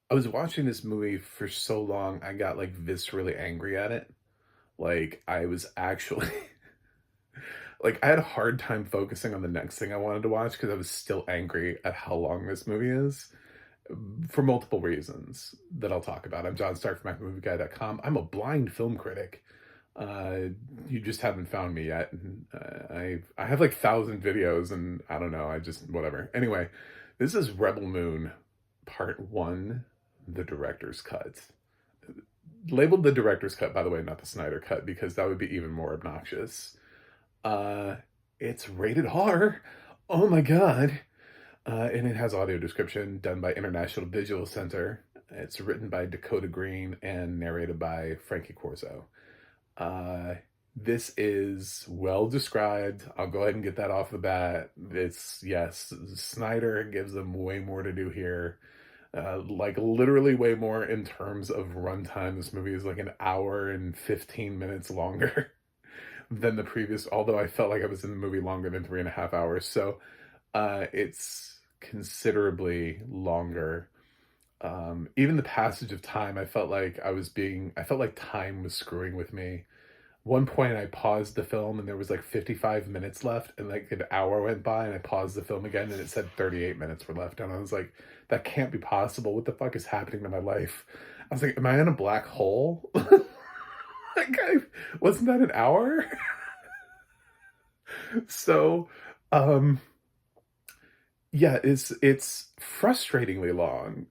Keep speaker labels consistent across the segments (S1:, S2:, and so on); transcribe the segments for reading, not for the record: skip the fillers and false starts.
S1: I was watching this movie for so long, I got, like, viscerally angry at it. Like, I was actually like, I had a hard time focusing on the next thing I wanted to watch because I was still angry at how long this movie is, for multiple reasons that I'll talk about. I'm John Stark from MacMovieGuy.com. I'm a blind film critic. Uh, you just haven't found me yet. I have, like, 1,000 videos, and I don't know, I just whatever. Anyway, this is Rebel Moon Part 1, the director's cut. Labeled the director's cut, by the way, not the Snyder cut, because that would be even more obnoxious. Uh, it's rated R. Oh my god. And it has audio description done by International Digital Center. It's written by Dakota Green and narrated by Frankie Corso. This is well described. I'll go ahead and get that off the bat. It's, yes, Snyder gives them way more to do here. Like literally way more in terms of runtime. This movie is like an hour and 15 minutes longer than the previous, although I felt like I was in the movie longer than 3.5 hours. So it's considerably longer. Even the passage of time, I felt like time was screwing with me. One point I paused the film and there was like 55 minutes left, and like an hour went by and I paused the film again and it said 38 minutes were left. And I was like, that can't be possible. What the fuck is happening to my life? I was like, am I in a black hole? Like, wasn't that an hour? So, yeah, it's frustratingly long.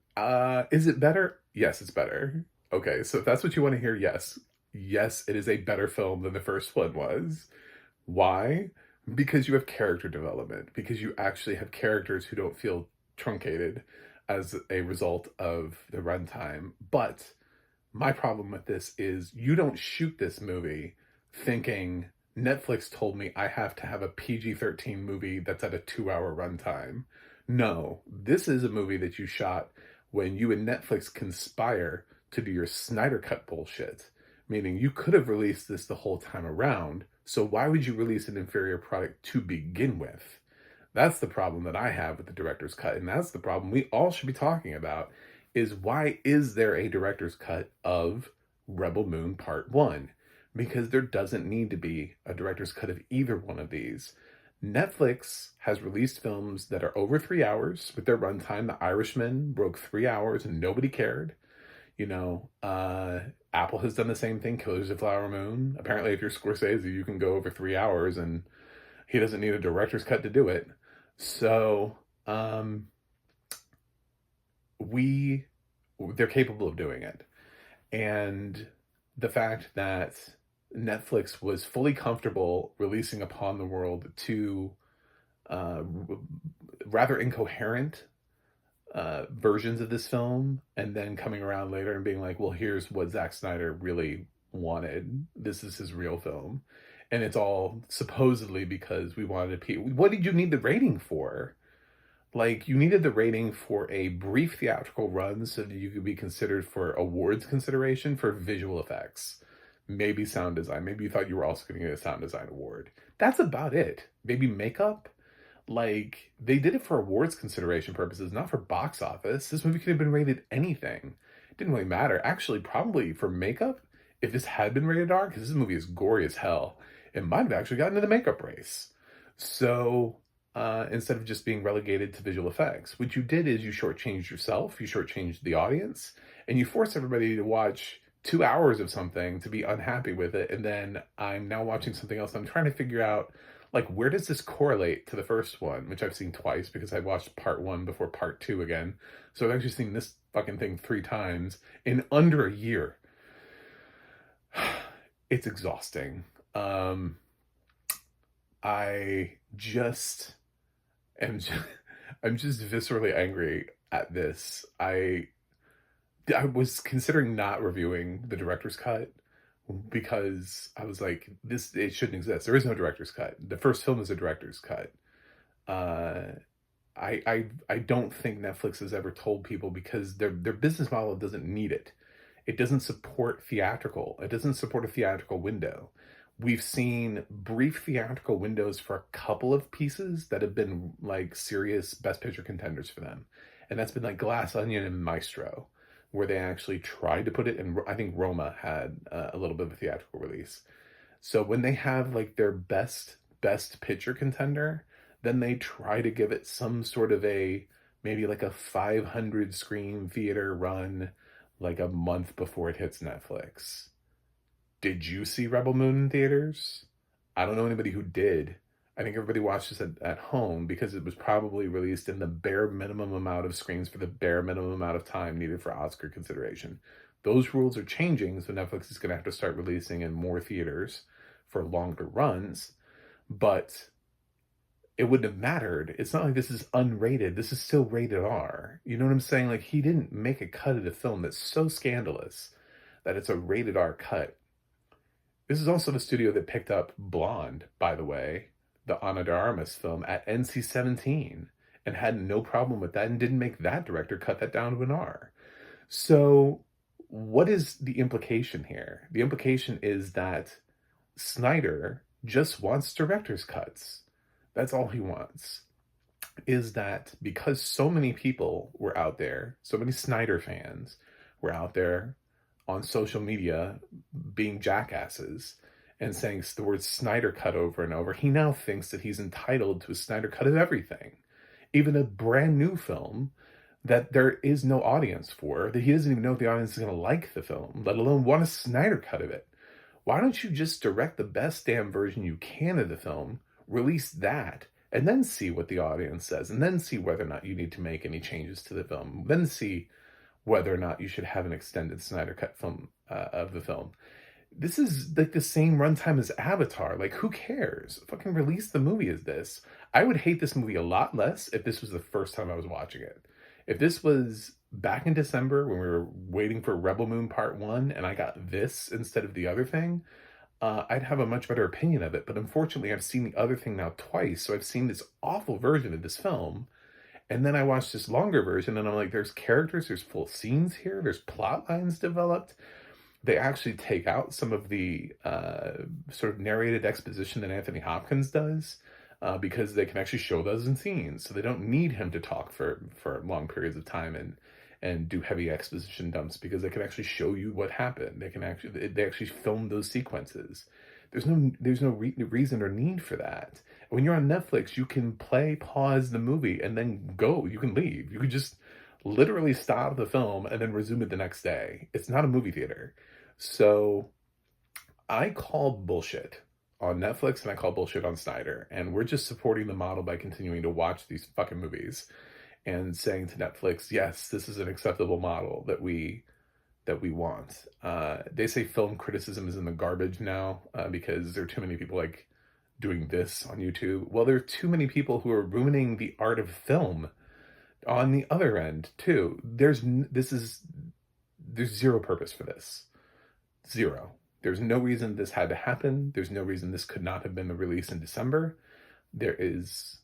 S1: Is it better? Yes, it's better. Okay, so if that's what you want to hear, yes. Yes, it is a better film than the first one was. Why? Because you have character development, because you actually have characters who don't feel truncated as a result of the runtime. But my problem with this is you don't shoot this movie thinking Netflix told me I have to have a PG-13 movie that's at a 2-hour runtime. No, this is a movie that you shot when you and Netflix conspire to do your Snyder Cut bullshit. Meaning you could have released this the whole time around, so why would you release an inferior product to begin with? That's the problem that I have with the director's cut, and that's the problem we all should be talking about, is why is there a director's cut of Rebel Moon Part 1? Because there doesn't need to be a director's cut of either one of these. Netflix has released films that are over 3 hours with their runtime. The Irishman broke 3 hours and nobody cared. You know, Apple has done the same thing, Killers of the Flower Moon. Apparently, if you're Scorsese, you can go over 3 hours and he doesn't need a director's cut to do it. So, they're capable of doing it. And the fact that Netflix was fully comfortable releasing upon the world two rather incoherent versions of this film, and then coming around later and being like, well, here's what Zack Snyder really wanted. This is his real film. And it's all supposedly because we wanted to... What did you need the rating for? Like, you needed the rating for a brief theatrical run so that you could be considered for awards consideration for visual effects. Maybe sound design. Maybe you thought you were also going to get a sound design award. That's about it. Maybe makeup. Like, they did it for awards consideration purposes, not for box office. This movie could have been rated anything. It didn't really matter. Actually, probably for makeup, if this had been rated R, because this movie is gory as hell, it might have actually gotten into the makeup race. So, instead of just being relegated to visual effects, what you did is you shortchanged yourself, you shortchanged the audience, and you forced everybody to watch 2 hours of something to be unhappy with it, and then I'm now watching something else. I'm trying to figure out, like, where does this correlate to the first one, which I've seen twice because I watched part 1 before part 2 again. So I've actually seen this fucking thing 3 times in under a year. It's exhausting. I just am I'm just viscerally angry at this. I was considering not reviewing the director's cut because I was like, it shouldn't exist. There is no director's cut. The first film is a director's cut. I don't think Netflix has ever told people, because their business model doesn't need it. It doesn't support theatrical. It doesn't support a theatrical window. We've seen brief theatrical windows for a couple of pieces that have been like serious Best Picture contenders for them. And that's been like Glass Onion and Maestro. where they actually tried to put it in. I think Roma had a little bit of a theatrical release. So when they have like their best picture contender, then they try to give it some sort of a, maybe like a 500 screen theater run, like a month before it hits Netflix. Did you see Rebel Moon in theaters? I don't know anybody who did. I think everybody watched this at home because it was probably released in the bare minimum amount of screens for the bare minimum amount of time needed for Oscar consideration. Those rules are changing, so Netflix is going to have to start releasing in more theaters for longer runs, but it wouldn't have mattered. It's not like this is unrated. This is still rated R. You know what I'm saying? Like, he didn't make a cut of the film that's so scandalous that it's a rated R cut. This is also the studio that picked up Blonde, by the way, the Ana de Armas film, at NC-17, and had no problem with that and didn't make that director cut that down to an R. So what is the implication here? The implication is that Snyder just wants director's cuts. That's all he wants. Is that because so many people were out there, so many Snyder fans were out there on social media being jackasses and saying the word Snyder cut over and over, he now thinks that he's entitled to a Snyder cut of everything. Even a brand new film that there is no audience for, that he doesn't even know if the audience is going to like the film, let alone want a Snyder cut of it. Why don't you just direct the best damn version you can of the film, release that, and then see what the audience says, and then see whether or not you need to make any changes to the film, then see whether or not you should have an extended Snyder cut film of the film. This is like the same runtime as Avatar. Like, who cares? Fucking release the movie as this. I would hate this movie a lot less if this was the first time I was watching it. If this was back in December when we were waiting for Rebel Moon Part 1 and I got this instead of the other thing, I'd have a much better opinion of it. But unfortunately, I've seen the other thing now twice. So I've seen this awful version of this film. And then I watched this longer version and I'm like, there's characters, there's full scenes here, there's plot lines developed. They actually take out some of the sort of narrated exposition that Anthony Hopkins does because they can actually show those in scenes. So they don't need him to talk for long periods of time and do heavy exposition dumps because they can actually show you what happened. They actually film those sequences. There's no reason or need for that. When you're on Netflix, you can pause the movie and then go. You can leave. You can just literally stop the film and then resume it the next day. It's not a movie theater. So I call bullshit on Netflix and I call bullshit on Snyder. And we're just supporting the model by continuing to watch these fucking movies and saying to Netflix, yes, this is an acceptable model that we want. They say film criticism is in the garbage now because there are too many people like doing this on YouTube. Well, there are too many people who are ruining the art of film on the other end too. There's zero purpose for this. Zero. There's no reason this had to happen. There's no reason this could not have been the release in December. There is,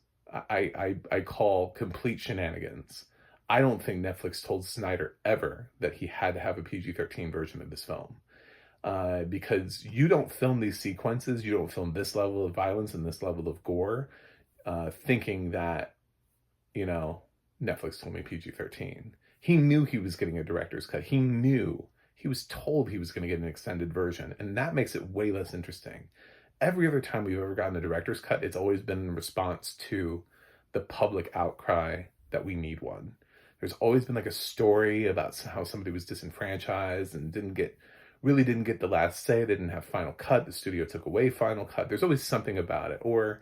S1: I call complete shenanigans. I don't think Netflix told Snyder ever that he had to have a PG-13 version of this film. Because you don't film these sequences, you don't film this level of violence and this level of gore, thinking that, Netflix told me PG-13. He knew he was getting a director's cut. He was told he was going to get an extended version, and that makes it way less interesting. Every other time we've ever gotten a director's cut, it's always been in response to the public outcry that we need one. There's always been like a story about how somebody was disenfranchised and really didn't get the last say. They didn't have final cut. The studio took away final cut. There's always something about it. Or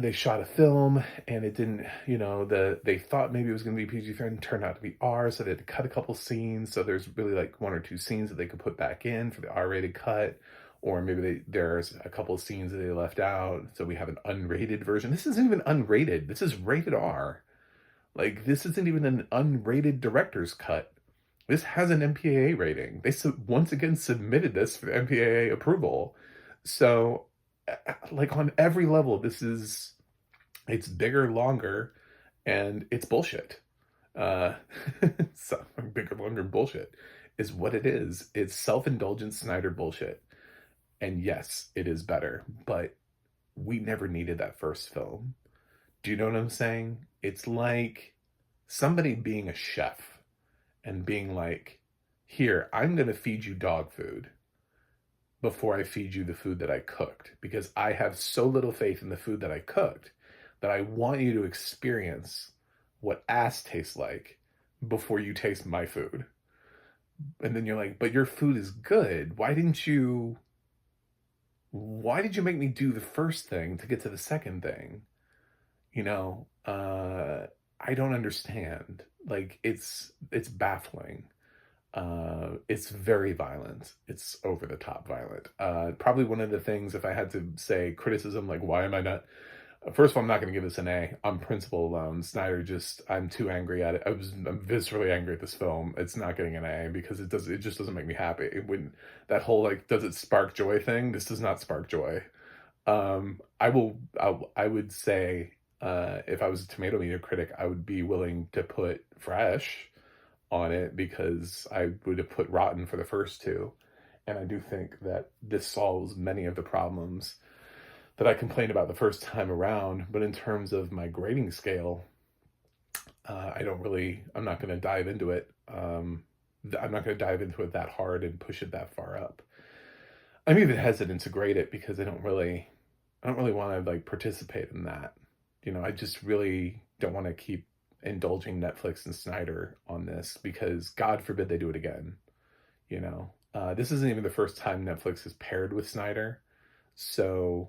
S1: they shot a film and it didn't, they thought maybe it was going to be PG-13, turned out to be R, so they had to cut a couple scenes. So there's really like one or two scenes that they could put back in for the R-rated cut. Or maybe there's a couple of scenes that they left out. So we have an unrated version. This isn't even unrated. This is rated R. Like, this isn't even an unrated director's cut. This has an MPAA rating. They once again submitted this for the MPAA approval. So, like, on every level, it's bigger, longer, and it's bullshit. So, bigger, longer bullshit is what it is. It's self-indulgent Snyder bullshit. And yes, it is better, but we never needed that first film. Do you know what I'm saying? It's like somebody being a chef and being like, here, I'm going to feed you dog food before I feed you the food that I cooked, because I have so little faith in the food that I cooked that I want you to experience what ass tastes like before you taste my food. And then you're like, but your food is good. Why did you make me do the first thing to get to the second thing? I don't understand. Like, it's baffling. It's very violent. It's over the top violent. Probably one of the things, if I had to say criticism, like, why am I not? First of all, I'm not going to give this an A on principle alone. Snyder I'm too angry at it. I'm viscerally angry at this film. It's not getting an A because it just doesn't make me happy. It wouldn't, that whole, like, does it spark joy thing? This does not spark joy. I would say, if I was a tomato meter critic, I would be willing to put fresh on it because I would have put rotten for the first two. And I do think that this solves many of the problems that I complained about the first time around. But in terms of my grading scale, I'm not going to dive into it. I'm not going to dive into it that hard and push it that far up. I'm even hesitant to grade it because I don't really want to, like, participate in that. I just really don't want to keep indulging Netflix and Snyder on this, because God forbid they do it again. This isn't even the first time Netflix has paired with Snyder, so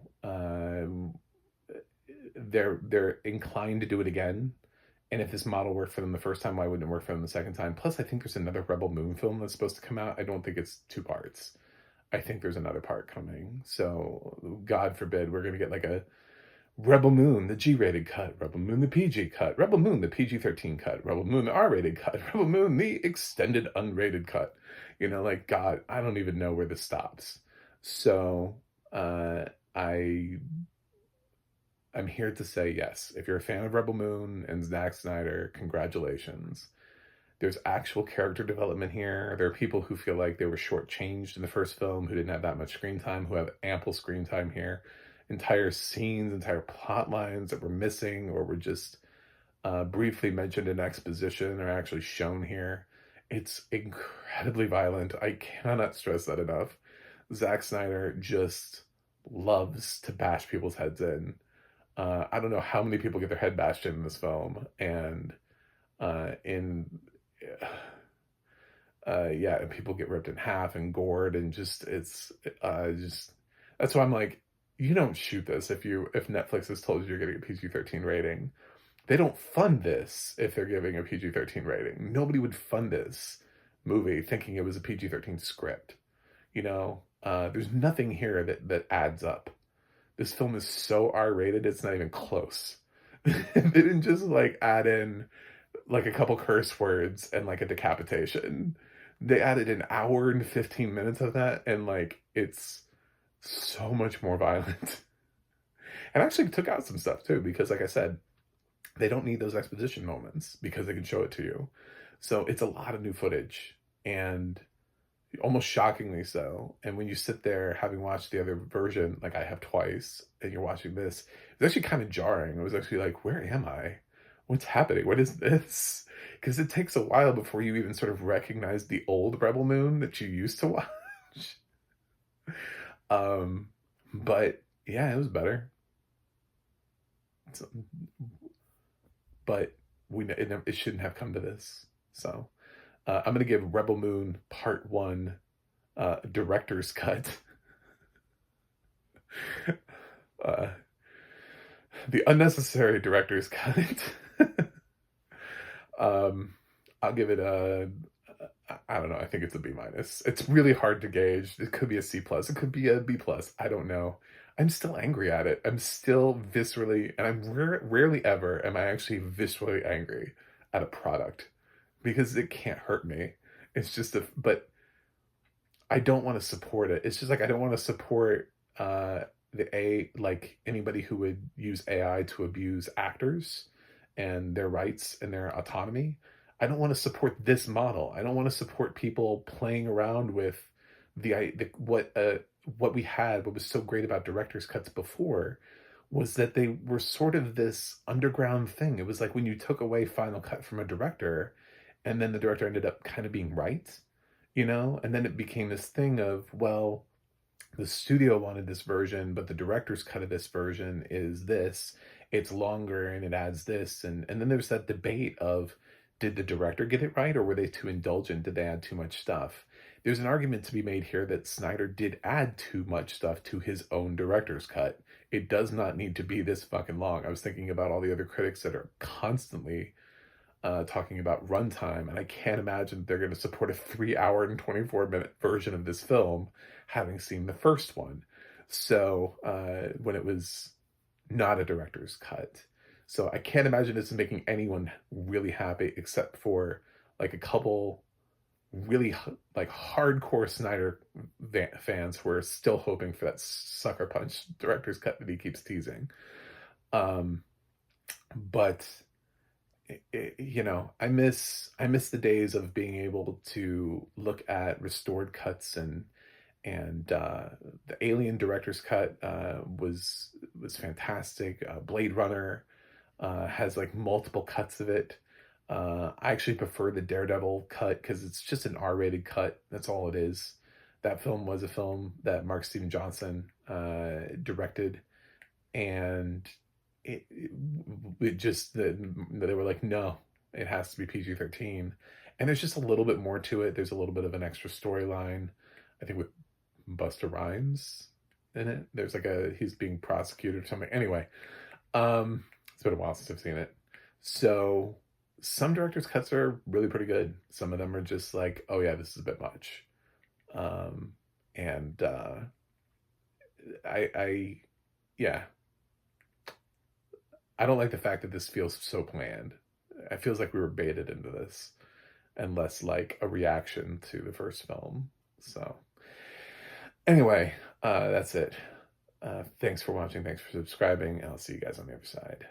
S1: they're inclined to do it again. And if this model worked for them the first time, why wouldn't it work for them the second time? Plus, I think there's another Rebel Moon film that's supposed to come out. I don't think it's 2 parts. I think there's another part coming. So God forbid we're going to get like a Rebel Moon, the G-rated cut, Rebel Moon, the PG cut, Rebel Moon, the PG-13 cut, Rebel Moon, the R-rated cut, Rebel Moon, the extended unrated cut. Like, God, I don't even know where this stops. So I'm here to say, yes, if you're a fan of Rebel Moon and Zack Snyder, congratulations. There's actual character development here. There are people who feel like they were shortchanged in the first film, who didn't have that much screen time, who have ample screen time here. Entire scenes, entire plot lines that were missing or were just briefly mentioned in exposition are actually shown here. It's incredibly violent. I cannot stress that enough. Zack Snyder just loves to bash people's heads in. I don't know how many people get their head bashed in this film, and and people get ripped in half and gored, and that's why I'm like, you don't shoot this if Netflix has told you you're getting a PG-13 rating. They don't fund this if they're giving a PG-13 rating. Nobody would fund this movie thinking it was a PG-13 script. There's nothing here that adds up. This film is so R-rated, it's not even close. They didn't just, like, add in, like, a couple curse words and, like, a decapitation. They added an hour and 15 minutes of that, and, like, it's so much more violent. And actually took out some stuff, too, because, like I said, they don't need those exposition moments because they can show it to you. So it's a lot of new footage, and almost shockingly so. And when you sit there having watched the other version, like I have twice, and you're watching this, it's actually kind of jarring. It was actually like, where am I? What's happening? What is this? Because it takes a while before you even sort of recognize the old Rebel Moon that you used to watch. But yeah, it was better. But it shouldn't have come to this. So I'm going to give Rebel Moon Part 1 director's cut. The unnecessary director's cut. I'll give it I don't know. I think it's a B-. It's really hard to gauge. It could be a C+. It could be a B+. I don't know. I'm still angry at it. I'm still viscerally, and I'm rarely ever am I actually viscerally angry at a product, because it can't hurt me. It's just but I don't want to support it. It's just like, I don't want to support like anybody who would use AI to abuse actors and their rights and their autonomy. I don't want to support this model. I don't want to support people playing around with what we had. What was so great about director's cuts before was that they were sort of this underground thing. It was like when you took away Final Cut from a director and then the director ended up kind of being right, you know? And then it became this thing of, well, the studio wanted this version, but the director's cut of this version is this. It's longer and it adds this. And then there's that debate of, did the director get it right or were they too indulgent? Did they add too much stuff? There's an argument to be made here that Snyder did add too much stuff to his own director's cut. It does not need to be this fucking long. I was thinking about all the other critics that are constantly talking about runtime, and I can't imagine they're going to support a 3 hour and 24-minute version of this film, having seen the first one. So when it was not a director's cut. So I can't imagine this making anyone really happy except for like a couple really like hardcore Snyder fans who are still hoping for that sucker punch director's cut that he keeps teasing. But you know, I miss the days of being able to look at restored cuts, and the Alien director's cut was fantastic. Blade Runner has like multiple cuts of it. I actually prefer the Daredevil cut because it's just an R-rated cut. That's all it is. That film was a film that Mark Steven Johnson directed, and it just they were like, no, it has to be PG-13. And there's just a little bit more to it. There's a little bit of an extra storyline, I think, with Busta Rhymes in it. There's like he's being prosecuted or something. Anyway, it's been a while since I've seen it. So some director's cuts are really pretty good. Some of them are just like, oh yeah, this is a bit much. Yeah, I don't like the fact that this feels so planned. It feels like we were baited into this, and less like a reaction to the first film. So anyway, that's it. Thanks for watching. Thanks for subscribing. I'll see you guys on the other side.